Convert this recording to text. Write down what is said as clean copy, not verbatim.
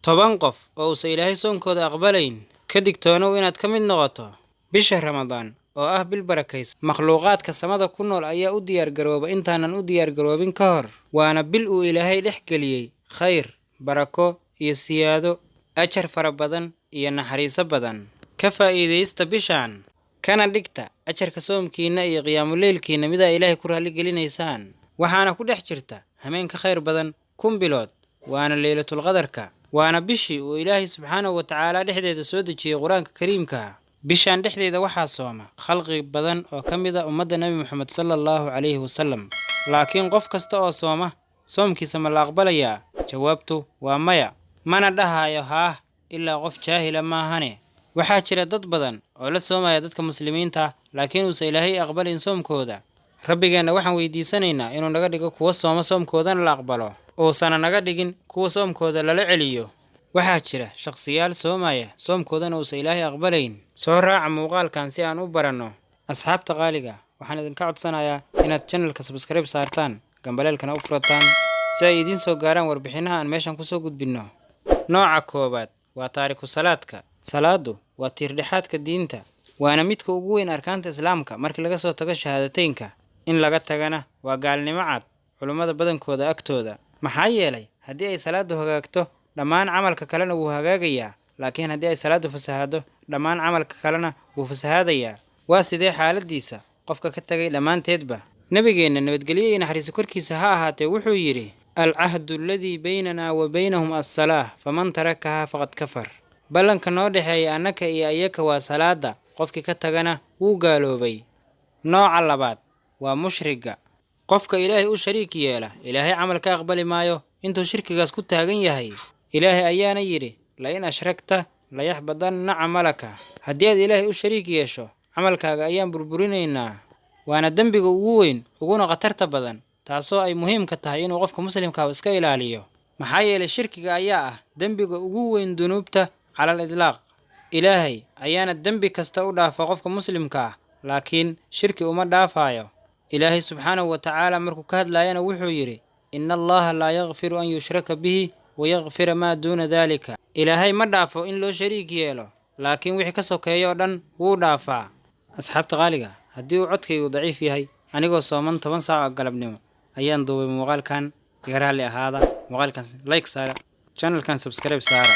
toban qof oo uusan Ilaahay soonkooda aqbalayn ka digtoonow inaad ka mid noqoto bisha Ramadaan oo ah bil barakaysan. Makhluuqaadka samada ku nool ayaa u diyaar garooba intaanan u diyaar garoobin ka hor, waana bil uu Ilaahay dhex geliyey khayr, barako iyo siyaado, ajar fara badan iyo naxariiso badan. Ka faa'iidaysta bishaan kana dhigta ajarka soomkiina iyo qiyaamuleylkiina mid ay Ilaahay ku raali gelinaysaan. Waxaana ku dhex jirta hameenka khayr badan 1000 bilood, waana Laylatul Qadarka, waana bishii uu Ilaahay subxaanahu wa tacaala dhexdeeda soo dejiyey Qur'aanka Kariimka. bishaan dhexdeeda waxaa sooma khalqi badan oo ka mid ah ummadda Nabi Muhammad sallallahu alayhi wasallam. Laakiin qof kasta oo sooma soomkiisa ma la aqbalayaa? Jawaabtu waa maya. Mana dhahayo haa ilaa qof jaahila maahane. Waxaa jira dad badan oo la soomaya dadka muslimiinta laakiin uusan Ilaahay aqbalin soomkooda. Rabbigeena waxaan weydiisanaynaa inuu naga dhigo kuwa sooma soomkoodana la aqbalo, uusan naga dhigin kuwa soomkooda lala celiyo. waxaa jira shakhsiyaal soomaya soomkoodana uusan Ilaahay aqbalayn. Soo raaca muuqaalkan si aan u baranno. Asxaabta qaaliga, waxaan idinka codsanayaa inaad channelka subscribe saartaan, gambaleelkana u furataan si ay idin soo gaaraan warbixinaha aan meeshan ku soo gudbinno. Nooca koobaad waa taariku salaadka. Salaadu waa tiir dhexaadka diinta, waana midka ugu weyn arkaanta Islaamka markii laga soo tago shahaadateynka. In laga tagana waa gaalnimo cad culimada badankooda agtooda. Maxaa yeelay haddii ay salaadu hagaagto dhammaan camalka kalena wuu hagaagayaa, laakiin haddii ay salaadu fasahaado dhammaan camalka kalena wuu fasahaadayaa. Waa sidee xaaladiisa qofka ka tagay dhammaanteedba? Nabigeena nabadgelyo iyo naxariis korkiisa ha ahaatee wuxuu yidhi: alcahdu alladii baynana wa baynahum as-salaah faman tarakaha faqad kafar. ballanka noo dhexeeya annaka iyo ayaka waa salaada, qofkii ka tagana wuu gaaloobay. Nooca labaad waa mushriga. qofka Ilaahay u shariik yeela Ilaahay camal ka aqbali maayo intuu shirkigaas ku taagan yahay. Ilaahay ayaana yidhi: la in ashrakta la yaxbadanna camalaka. haddii aad Ilaahay u shariik yeesho camalkaaga ayaan burburinaynaa. waana dembiga ugu weyn uguna khatarta badan, taasoo ay muhiim ka tahay inuu qofka muslimka iska ilaaliyo. maxaa yeelay shirkiga ayaa ah dembiga ugu weyn dunuubta cala al-idlaaq. Ilaahay ayaana dembi kasta u dhaafa qofka muslimka ah, laakiin shirki uma dhaafayo. Ilaahay subxaanahu wa tacaala markuu ka hadlayana wuxuu yidhi: inna allaha laa yaghfiru an yushraka bihi wa yaghfira maa duuna daalika. Ilaahay ma dhaafo in loo shariik yeelo, laakiin wixii ka sokeeyo oo dhan wuu dhaafaa. Asxaabta qaaliga, haddii uu codkaygu daciif yahay anigoo sooman 10 saac oo galabnimo ayaan duubay muuqaalkan, iga raali ahaada. muuqaalkan like saara, channelkan subscribe saara.